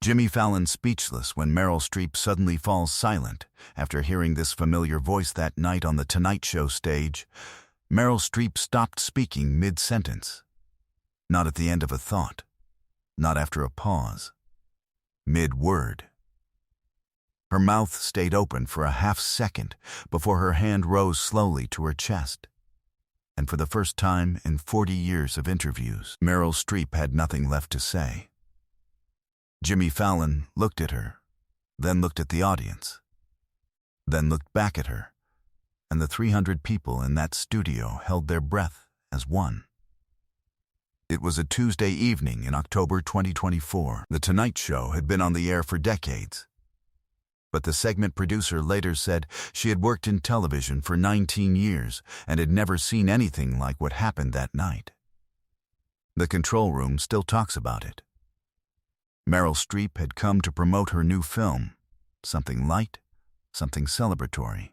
Jimmy Fallon speechless when Meryl Streep suddenly falls silent after hearing this familiar voice that night on the Tonight Show stage. Meryl Streep stopped speaking mid-sentence. Not at the end of a thought. Not after a pause. Mid-word. Her mouth stayed open for a half-second before her hand rose slowly to her chest. And for the first time in 40 years of interviews, Meryl Streep had nothing left to say. Jimmy Fallon looked at her, then looked at the audience, then looked back at her, and the 300 people in that studio held their breath as one. It was a Tuesday evening in October 2024. The Tonight Show had been on the air for decades. But the segment producer later said she had worked in television for 19 years and had never seen anything like what happened that night. The control room still talks about it. Meryl Streep had come to promote her new film, something light, something celebratory.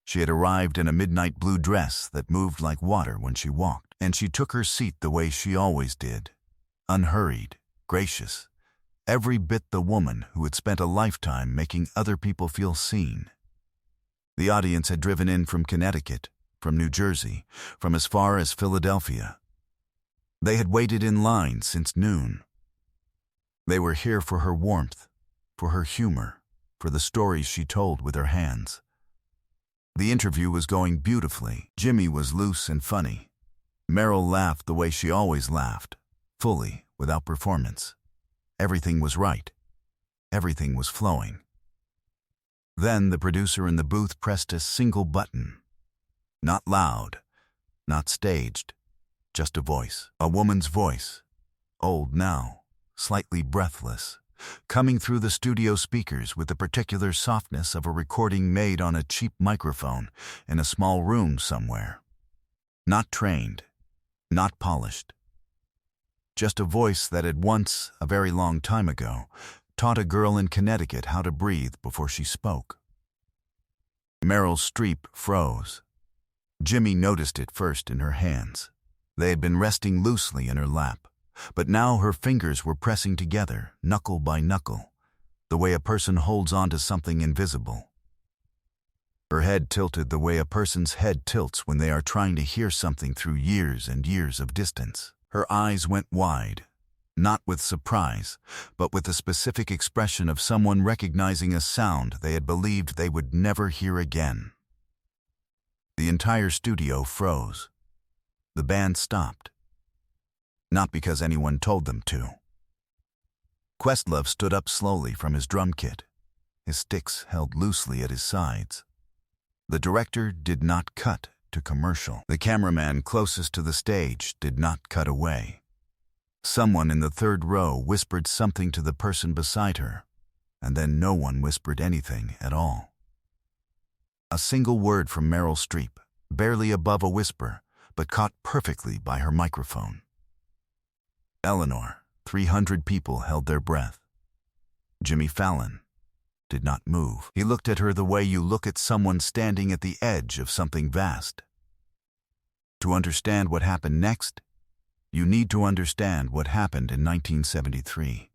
She had arrived in a midnight blue dress that moved like water when she walked, and she took her seat the way she always did, unhurried, gracious, every bit the woman who had spent a lifetime making other people feel seen. The audience had driven in from Connecticut, from New Jersey, from as far as Philadelphia. They had waited in line since noon. They were here for her warmth, for her humor, for the stories she told with her hands. The interview was going beautifully. Jimmy was loose and funny. Meryl laughed the way she always laughed, fully, without performance. Everything was right. Everything was flowing. Then the producer in the booth pressed a single button. Not loud, not staged, just a voice. A woman's voice, old now, slightly breathless, coming through the studio speakers with the particular softness of a recording made on a cheap microphone in a small room somewhere. Not trained, not polished. Just a voice that had once, a very long time ago, taught a girl in Connecticut how to breathe before she spoke. Meryl Streep froze. Jimmy noticed it first in her hands. They had been resting loosely in her lap, but now her fingers were pressing together, knuckle by knuckle, the way a person holds onto something invisible. Her head tilted the way a person's head tilts when they are trying to hear something through years and years of distance. Her eyes went wide, not with surprise, but with the specific expression of someone recognizing a sound they had believed they would never hear again. The entire studio froze. The band stopped. Not because anyone told them to. Questlove stood up slowly from his drum kit, his sticks held loosely at his sides. The director did not cut to commercial. The cameraman closest to the stage did not cut away. Someone in the third row whispered something to the person beside her, and then no one whispered anything at all. A single word from Meryl Streep, barely above a whisper, but caught perfectly by her microphone. Eleanor, 300 people held their breath. Jimmy Fallon did not move. He looked at her the way you look at someone standing at the edge of something vast. To understand what happened next, you need to understand what happened in 1973.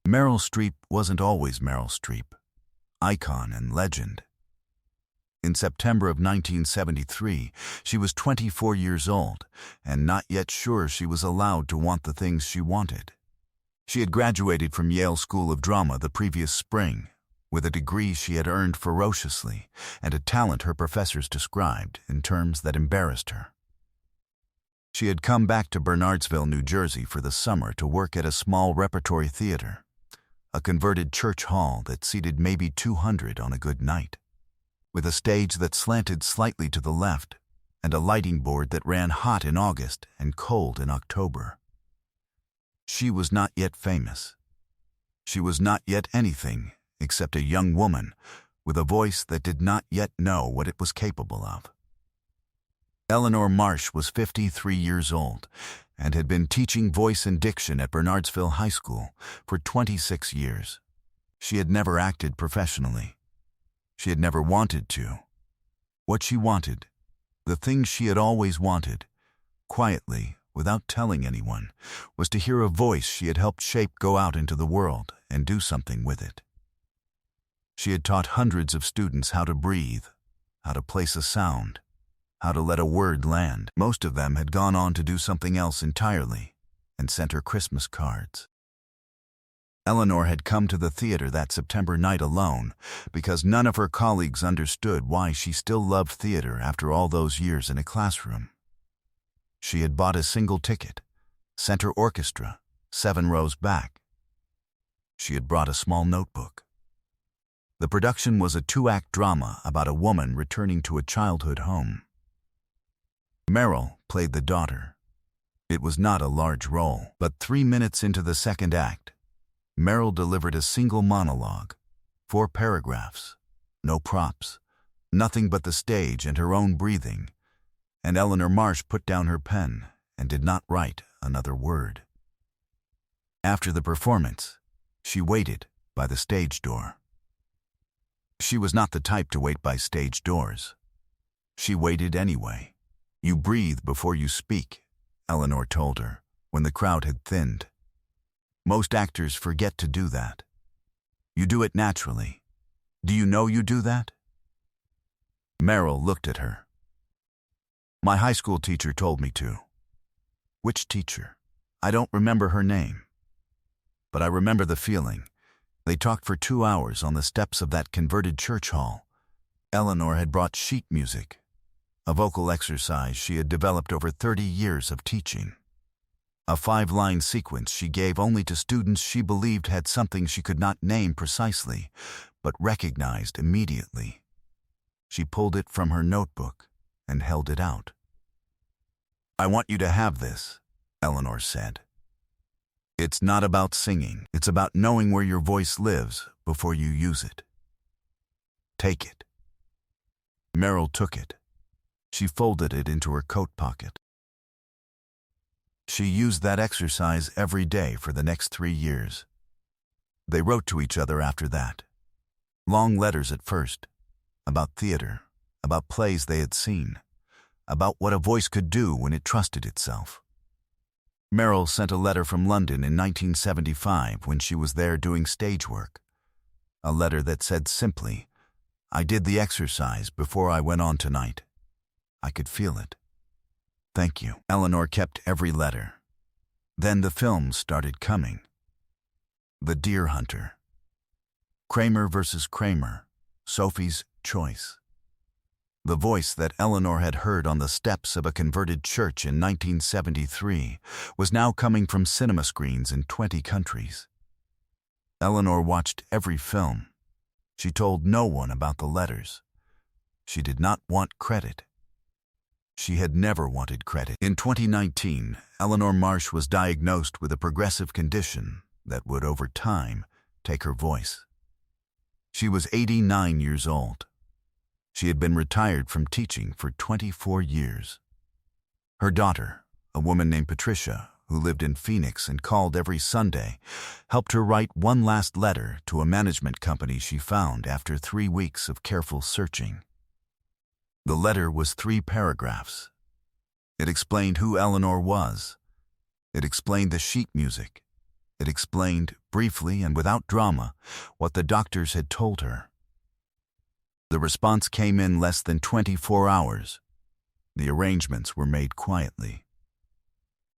Meryl Streep wasn't always Meryl Streep, icon and legend. In September of 1973, she was 24 years old and not yet sure she was allowed to want the things she wanted. She had graduated from Yale School of Drama the previous spring, with a degree she had earned ferociously and a talent her professors described in terms that embarrassed her. She had come back to Bernardsville, New Jersey for the summer to work at a small repertory theater, a converted church hall that seated maybe 200 on a good night, with a stage that slanted slightly to the left and a lighting board that ran hot in August and cold in October. She was not yet famous. She was not yet anything except a young woman with a voice that did not yet know what it was capable of. Eleanor Marsh was 53 years old and had been teaching voice and diction at Bernardsville High School for 26 years. She had never acted professionally. She had never wanted to. What she wanted, the thing she had always wanted, quietly, without telling anyone, was to hear a voice she had helped shape go out into the world and do something with it. She had taught hundreds of students how to breathe, how to place a sound, how to let a word land. Most of them had gone on to do something else entirely and sent her Christmas cards. Eleanor had come to the theater that September night alone because none of her colleagues understood why she still loved theater after all those years in a classroom. She had bought a single ticket, center orchestra, 7 rows back. She had brought a small notebook. The production was a 2-act drama about a woman returning to a childhood home. Meryl played the daughter. It was not a large role, but 3 minutes into the second act, Meryl delivered a single monologue, 4 paragraphs, no props, nothing but the stage and her own breathing, and Eleanor Marsh put down her pen and did not write another word. After the performance, she waited by the stage door. She was not the type to wait by stage doors. She waited anyway. "You breathe before you speak," Eleanor told her when the crowd had thinned. "Most actors forget to do that. You do it naturally. Do you know you do that?" Meryl looked at her. "My high school teacher told me to." "Which teacher?" "I don't remember her name. But I remember the feeling. They talked for 2 hours on the steps of that converted church hall. Eleanor had brought sheet music, a vocal exercise she had developed over 30 years of teaching. A 5-line sequence she gave only to students she believed had something she could not name precisely, but recognized immediately. She pulled it from her notebook and held it out. "I want you to have this," Eleanor said. "It's not about singing. It's about knowing where your voice lives before you use it. Take it." Meryl took it. She folded it into her coat pocket. She used that exercise every day for the next 3 years. They wrote to each other after that. Long letters at first, about theater, about plays they had seen, about what a voice could do when it trusted itself. Meryl sent a letter from London in 1975 when she was there doing stage work. A letter that said simply, "I did the exercise before I went on tonight. I could feel it. Thank you." Eleanor kept every letter. Then the films started coming. The Deer Hunter, Kramer versus Kramer, Sophie's Choice. The voice that Eleanor had heard on the steps of a converted church in 1973 was now coming from cinema screens in 20 countries. Eleanor watched every film. She told no one about the letters. She did not want credit. She had never wanted credit. In 2019, Eleanor Marsh was diagnosed with a progressive condition that would, over time, take her voice. She was 89 years old. She had been retired from teaching for 24 years. Her daughter, a woman named Patricia, who lived in Phoenix and called every Sunday, helped her write one last letter to a management company she found after 3 weeks of careful searching. The letter was 3 paragraphs. It explained who Eleanor was. It explained the sheet music. It explained, briefly and without drama, what the doctors had told her. The response came in less than 24 hours. The arrangements were made quietly.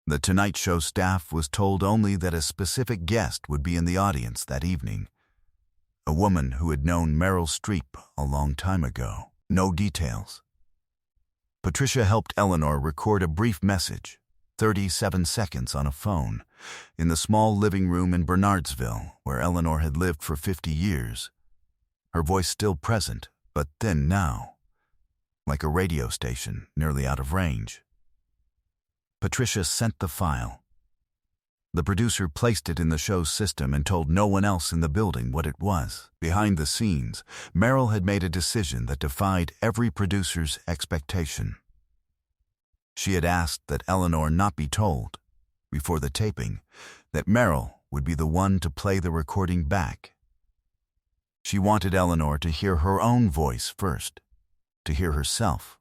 The Tonight Show staff was told only that a specific guest would be in the audience that evening, a woman who had known Meryl Streep a long time ago. No details. Patricia helped Eleanor record a brief message, 37 seconds on a phone, in the small living room in Bernardsville, where Eleanor had lived for 50 years. Her voice still present, but thin now, like a radio station nearly out of range. Patricia sent the file. The producer placed it in the show's system and told no one else in the building what it was. Behind the scenes, Meryl had made a decision that defied every producer's expectation. She had asked that Eleanor not be told, before the taping, that Meryl would be the one to play the recording back. She wanted Eleanor to hear her own voice first, to hear herself,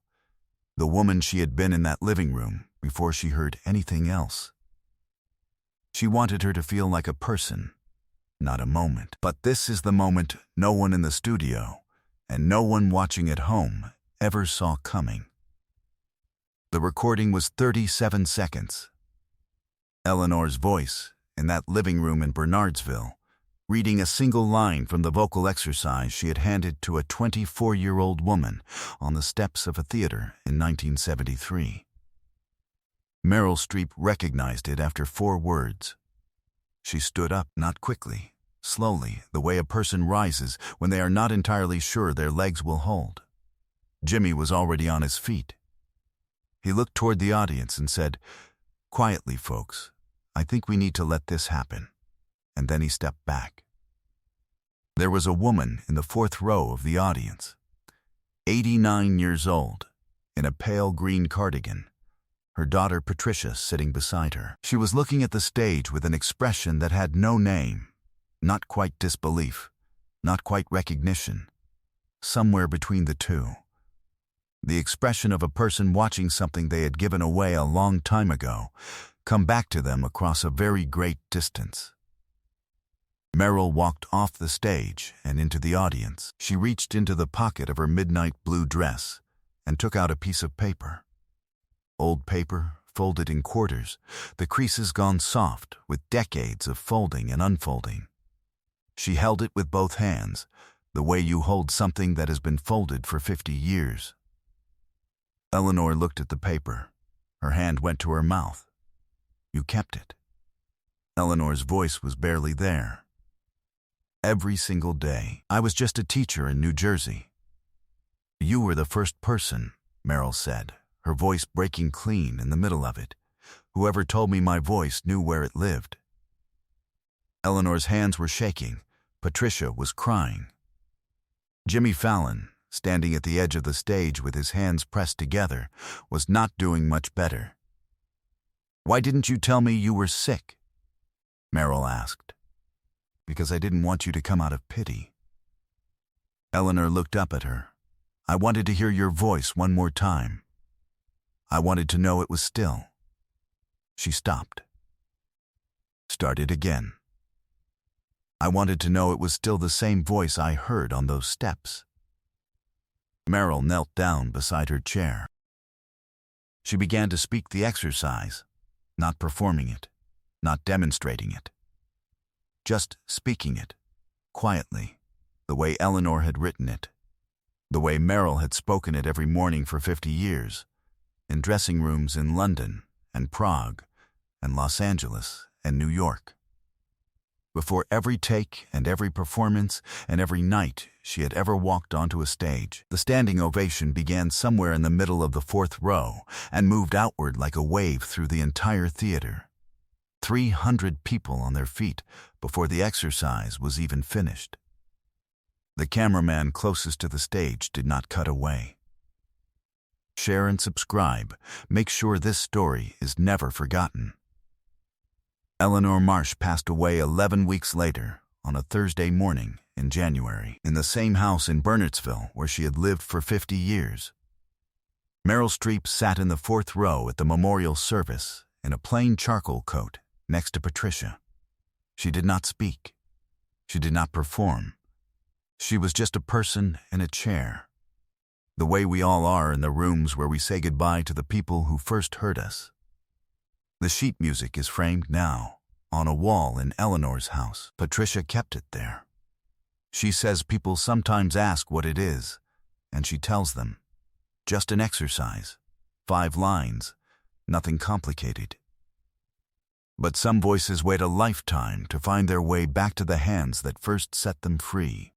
the woman she had been in that living room before she heard anything else. She wanted her to feel like a person, not a moment. But this is the moment no one in the studio and no one watching at home ever saw coming. The recording was 37 seconds. Eleanor's voice in that living room in Bernardsville, reading a single line from the vocal exercise she had handed to a 24-year-old woman on the steps of a theater in 1973. Meryl Streep recognized it after 4 words. She stood up, not quickly, slowly, the way a person rises when they are not entirely sure their legs will hold. Jimmy was already on his feet. He looked toward the audience and said, "Quietly, folks. I think we need to let this happen." And then he stepped back. There was a woman in the 4th row of the audience, 89 years old, in a pale green cardigan, her daughter Patricia sitting beside her. She was looking at the stage with an expression that had no name, not quite disbelief, not quite recognition, somewhere between the two. The expression of a person watching something they had given away a long time ago come back to them across a very great distance. Meryl walked off the stage and into the audience. She reached into the pocket of her midnight blue dress and took out a piece of paper. Old paper, folded in quarters, the creases gone soft with decades of folding and unfolding. She held it with both hands, the way you hold something that has been folded for 50 years. Eleanor looked at the paper. Her hand went to her mouth. "You kept it." Eleanor's voice was barely there. "Every single day. I was just a teacher in New Jersey." "You were the first person," Meryl said, her voice breaking clean in the middle of it. "Whoever told me my voice knew where it lived." Eleanor's hands were shaking. Patricia was crying. Jimmy Fallon, standing at the edge of the stage with his hands pressed together, was not doing much better. "Why didn't you tell me you were sick?" Meryl asked. "Because I didn't want you to come out of pity." Eleanor looked up at her. "I wanted to hear your voice one more time. I wanted to know it was still." She stopped. Started again. "I wanted to know it was still the same voice I heard on those steps." Meryl knelt down beside her chair. She began to speak the exercise, not performing it, not demonstrating it. Just speaking it, quietly, the way Eleanor had written it, the way Meryl had spoken it every morning for 50 years, in dressing rooms in London and Prague and Los Angeles and New York. Before every take and every performance and every night she had ever walked onto a stage, the standing ovation began somewhere in the middle of the 4th row and moved outward like a wave through the entire theater. 300 people on their feet before the exercise was even finished. The cameraman closest to the stage did not cut away. Share and subscribe. Make sure this story is never forgotten. Eleanor Marsh passed away 11 weeks later, on a Thursday morning in January, in the same house in Bernardsville where she had lived for 50 years. Meryl Streep sat in the 4th row at the memorial service in a plain charcoal coat next to Patricia. She did not speak. She did not perform. She was just a person in a chair, the way we all are in the rooms where we say goodbye to the people who first hurt us. The sheet music is framed now, on a wall in Eleanor's house. Patricia kept it there. She says people sometimes ask what it is, and she tells them. Just an exercise, 5 lines, nothing complicated. But some voices wait a lifetime to find their way back to the hands that first set them free.